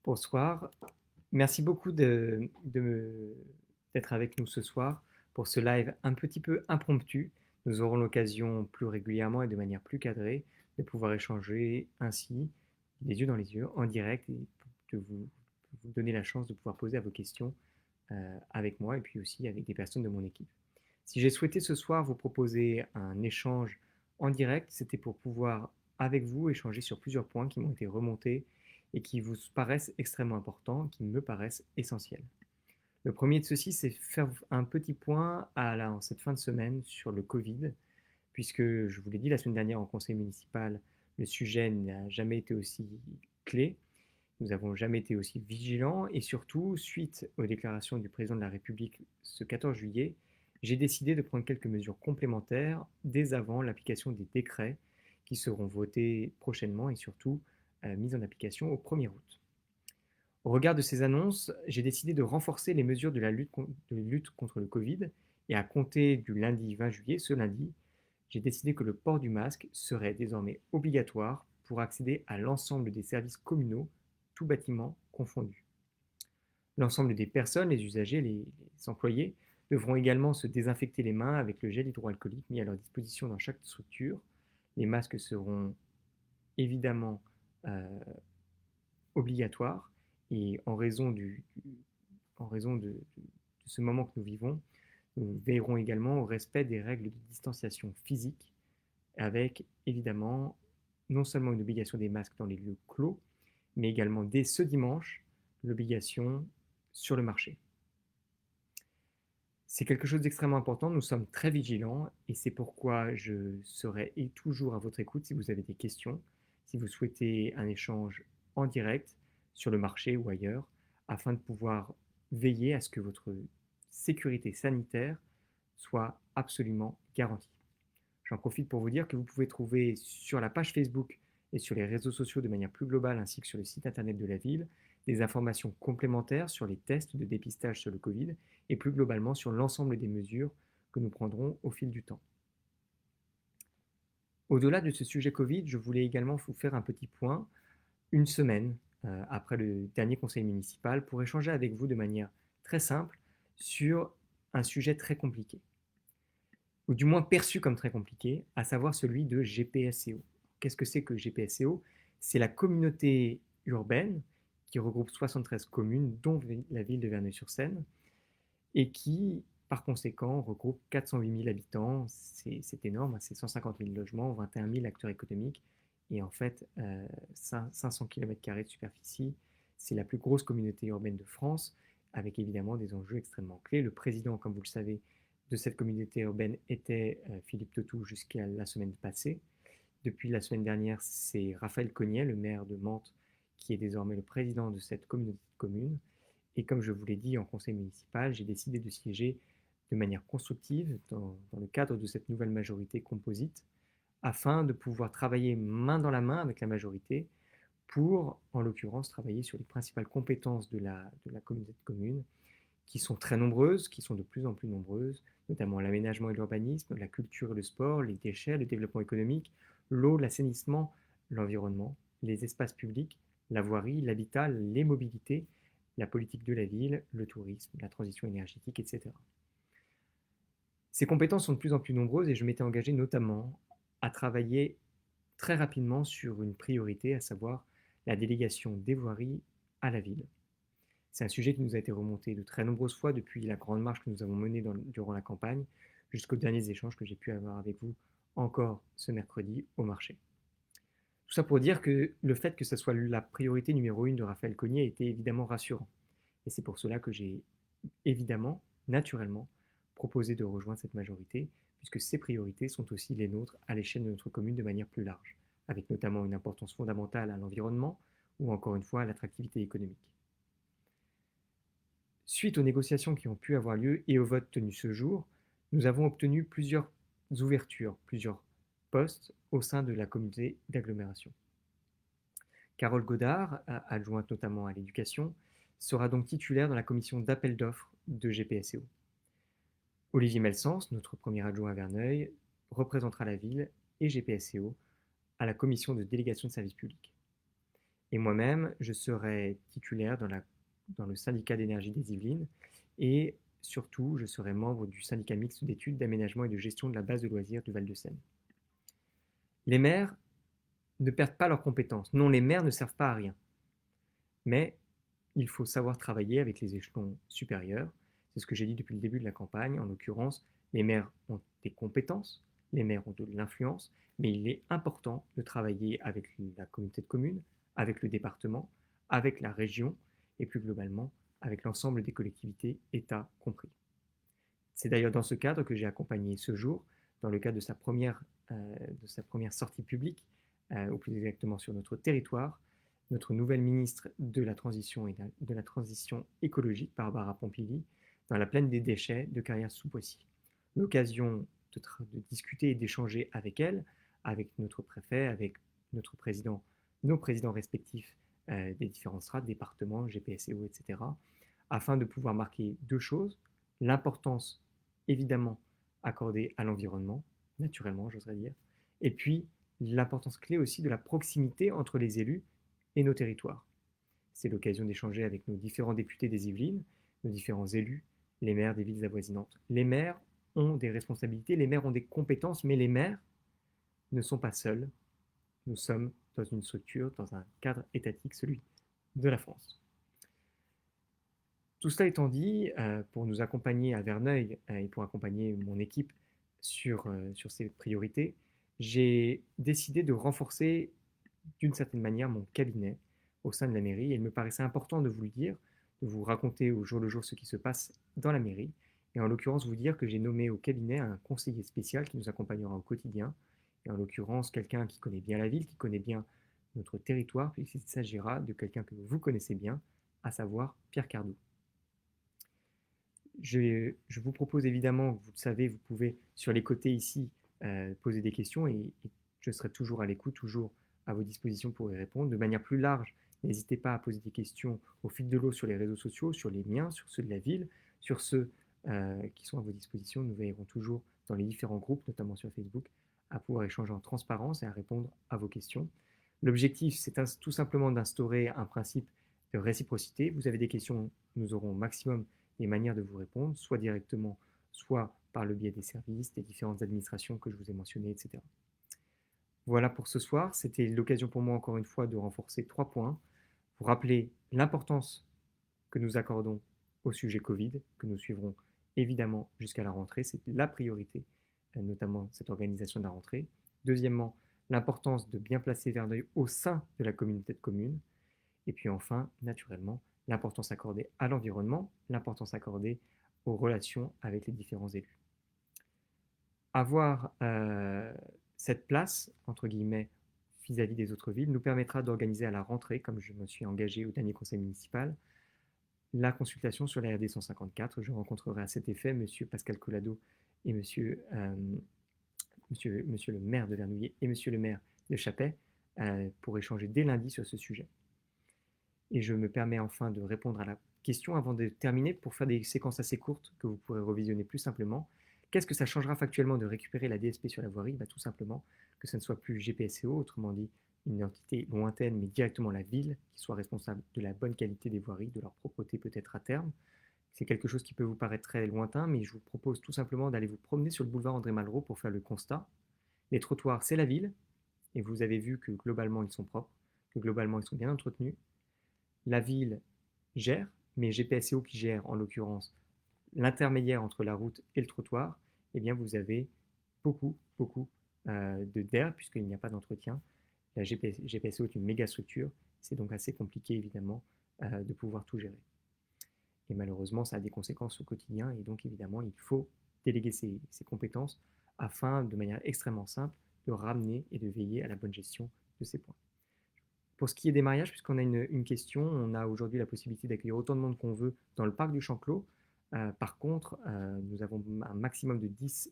Bonsoir. Merci beaucoup d'être avec nous ce soir pour ce live un petit peu impromptu. Nous aurons l'occasion plus régulièrement et de manière plus cadrée de pouvoir échanger ainsi, les yeux dans les yeux, en direct et de vous donner la chance de pouvoir poser à vos questions avec moi et puis aussi avec des personnes de mon équipe. Si j'ai souhaité ce soir vous proposer un échange en direct, c'était pour pouvoir, avec vous, échanger sur plusieurs points qui m'ont été remontés et qui vous paraissent extrêmement importants, qui me paraissent essentiels. Le premier de ceux-ci, c'est faire un petit point en cette fin de semaine sur le Covid, puisque je vous l'ai dit la semaine dernière en conseil municipal, le sujet n'a jamais été aussi clé, nous n'avons jamais été aussi vigilants et surtout, suite aux déclarations du président de la République ce 14 juillet, j'ai décidé de prendre quelques mesures complémentaires dès avant l'application des décrets qui seront votés prochainement et surtout mis en application au 1er août. Au regard de ces annonces, j'ai décidé de renforcer les mesures de lutte contre le Covid et à compter du lundi 20 juillet, ce lundi, j'ai décidé que le port du masque serait désormais obligatoire pour accéder à l'ensemble des services communaux, tout bâtiment confondu. L'ensemble des personnes, les usagers, les employés, devront également se désinfecter les mains avec le gel hydroalcoolique mis à leur disposition dans chaque structure. Les masques seront évidemment euh, obligatoires et en raison de ce moment que nous vivons, nous veillerons également au respect des règles de distanciation physique avec évidemment non seulement une obligation des masques dans les lieux clos, mais également dès ce dimanche, l'obligation sur le marché. C'est quelque chose d'extrêmement important, nous sommes très vigilants et c'est pourquoi je serai toujours à votre écoute si vous avez des questions, si vous souhaitez un échange en direct sur le marché ou ailleurs, afin de pouvoir veiller à ce que votre sécurité sanitaire soit absolument garantie. J'en profite pour vous dire que vous pouvez trouver sur la page Facebook et sur les réseaux sociaux de manière plus globale, ainsi que sur le site internet de la ville, des informations complémentaires sur les tests de dépistage sur le Covid et plus globalement sur l'ensemble des mesures que nous prendrons au fil du temps. Au-delà de ce sujet Covid, je voulais également vous faire un petit point, une semaine après le dernier conseil municipal, pour échanger avec vous de manière très simple sur un sujet très compliqué, ou du moins perçu comme très compliqué, à savoir celui de GPSCO. Qu'est-ce que c'est que GPSCO? C'est la communauté urbaine qui regroupe 73 communes, dont la ville de Verneuil-sur-Seine, et qui, par conséquent, regroupe 408 000 habitants. C'est énorme, c'est 150 000 logements, 21 000 acteurs économiques, et en fait, 500 km² de superficie. C'est la plus grosse communauté urbaine de France, avec évidemment des enjeux extrêmement clés. Le président, comme vous le savez, de cette communauté urbaine était Philippe Tautou jusqu'à la semaine passée. Depuis la semaine dernière, c'est Raphaël Cognet, le maire de Mantes, qui est désormais le président de cette communauté de communes. Et comme je vous l'ai dit en conseil municipal, j'ai décidé de siéger de manière constructive dans le cadre de cette nouvelle majorité composite, afin de pouvoir travailler main dans la main avec la majorité pour, en l'occurrence, travailler sur les principales compétences de la communauté de communes, qui sont très nombreuses, qui sont de plus en plus nombreuses, notamment l'aménagement et l'urbanisme, la culture et le sport, les déchets, le développement économique, l'eau, l'assainissement, l'environnement, les espaces publics, la voirie, l'habitat, les mobilités, la politique de la ville, le tourisme, la transition énergétique, etc. Ces compétences sont de plus en plus nombreuses et je m'étais engagé notamment à travailler très rapidement sur une priorité, à savoir la délégation des voiries à la ville. C'est un sujet qui nous a été remonté de très nombreuses fois depuis la grande marche que nous avons menée durant la campagne jusqu'aux derniers échanges que j'ai pu avoir avec vous encore ce mercredi au marché. Tout ça pour dire que le fait que ce soit la priorité numéro une de Raphaël Cognet était évidemment rassurant. Et c'est pour cela que j'ai évidemment, naturellement, proposé de rejoindre cette majorité, puisque ces priorités sont aussi les nôtres à l'échelle de notre commune de manière plus large, avec notamment une importance fondamentale à l'environnement ou encore une fois à l'attractivité économique. Suite aux négociations qui ont pu avoir lieu et au vote tenu ce jour, nous avons obtenu plusieurs ouvertures, plusieurs postes au sein de la communauté d'agglomération. Carole Godard, adjointe notamment à l'éducation, sera donc titulaire dans la commission d'appel d'offres de GPSCO. Olivier Melsens, notre premier adjoint à Verneuil, représentera la ville et GPSCO à la commission de délégation de services publics. Et moi-même, je serai titulaire dans le syndicat d'énergie des Yvelines et surtout, je serai membre du syndicat mixte d'études, d'aménagement et de gestion de la base de loisirs du Val-de-Seine. Les maires ne perdent pas leurs compétences. Non, les maires ne servent pas à rien. Mais il faut savoir travailler avec les échelons supérieurs. C'est ce que j'ai dit depuis le début de la campagne. En l'occurrence, les maires ont des compétences, les maires ont de l'influence, mais il est important de travailler avec la communauté de communes, avec le département, avec la région et plus globalement avec l'ensemble des collectivités, État compris. C'est d'ailleurs dans ce cadre que j'ai accompagné ce jour, dans le cadre de sa première sortie publique, ou plus exactement sur notre territoire, notre nouvelle ministre de la Transition et de la Transition écologique, Barbara Pompili, dans la plaine des déchets de Carrière-sous-Poissy. L'occasion de discuter et d'échanger avec elle, avec notre préfet, avec notre président, nos présidents respectifs des différentes strates, départements, GPSEO, etc., afin de pouvoir marquer deux choses: l'importance évidemment accordée à l'environnement, naturellement, j'oserais dire, et puis l'importance clé aussi de la proximité entre les élus et nos territoires. C'est l'occasion d'échanger avec nos différents députés des Yvelines, nos différents élus, les maires des villes avoisinantes. Les maires ont des responsabilités, les maires ont des compétences, mais les maires ne sont pas seuls. Nous sommes dans une structure, dans un cadre étatique, celui de la France. Tout cela étant dit, pour nous accompagner à Verneuil et pour accompagner mon équipe sur ces priorités, j'ai décidé de renforcer d'une certaine manière mon cabinet au sein de la mairie. Et il me paraissait important de vous le dire, de vous raconter au jour le jour ce qui se passe dans la mairie. Et en l'occurrence, vous dire que j'ai nommé au cabinet un conseiller spécial qui nous accompagnera au quotidien. Et en l'occurrence, quelqu'un qui connaît bien la ville, qui connaît bien notre territoire, puisqu'il s'agira de quelqu'un que vous connaissez bien, à savoir Pierre Cardot. Je vous propose évidemment, vous le savez, vous pouvez sur les côtés ici poser des questions et je serai toujours à l'écoute, toujours à vos dispositions pour y répondre. De manière plus large, n'hésitez pas à poser des questions au fil de l'eau sur les réseaux sociaux, sur les miens, sur ceux de la ville, sur ceux qui sont à vos dispositions. Nous veillerons toujours dans les différents groupes, notamment sur Facebook, à pouvoir échanger en transparence et à répondre à vos questions. L'objectif, c'est tout simplement d'instaurer un principe de réciprocité. Vous avez des questions, nous aurons au maximum des manières de vous répondre, soit directement, soit par le biais des services, des différentes administrations que je vous ai mentionnées, etc. Voilà pour ce soir. C'était l'occasion pour moi, encore une fois, de renforcer 3 points. Vous rappeler l'importance que nous accordons au sujet Covid, que nous suivrons évidemment jusqu'à la rentrée. C'est la priorité, notamment cette organisation de la rentrée. Deuxièmement, l'importance de bien placer Verneuil au sein de la communauté de communes. Et puis enfin, naturellement, l'importance accordée à l'environnement, l'importance accordée aux relations avec les différents élus. Avoir cette place, entre guillemets, vis-à-vis des autres villes, nous permettra d'organiser à la rentrée, comme je me suis engagé au dernier conseil municipal, la consultation sur la RD 154. Je rencontrerai à cet effet M. Pascal Collado et monsieur le maire de Vernouillet et monsieur le maire de Chappet pour échanger dès lundi sur ce sujet. Et je me permets enfin de répondre à la question avant de terminer pour faire des séquences assez courtes que vous pourrez revisionner plus simplement. Qu'est-ce que ça changera factuellement de récupérer la DSP sur la voirie? Tout simplement que ça ne soit plus GPSEO, autrement dit une entité lointaine, mais directement la ville qui soit responsable de la bonne qualité des voiries, de leur propreté peut-être à terme. C'est quelque chose qui peut vous paraître très lointain, mais je vous propose tout simplement d'aller vous promener sur le boulevard André Malraux pour faire le constat. Les trottoirs, c'est la ville, et vous avez vu que globalement ils sont propres, que globalement ils sont bien entretenus. La ville gère, mais GPSEO qui gère en l'occurrence l'intermédiaire entre la route et le trottoir, eh bien vous avez beaucoup d'air puisqu'il n'y a pas d'entretien. La GPSEO est une méga structure, c'est donc assez compliqué évidemment de pouvoir tout gérer. Et malheureusement, ça a des conséquences au quotidien et donc évidemment, il faut déléguer ses compétences afin, de manière extrêmement simple, de ramener et de veiller à la bonne gestion de ces points. Pour ce qui est des mariages, puisqu'on a une question, on a aujourd'hui la possibilité d'accueillir autant de monde qu'on veut dans le parc du Champ-Clos. Par contre, nous avons un maximum de 10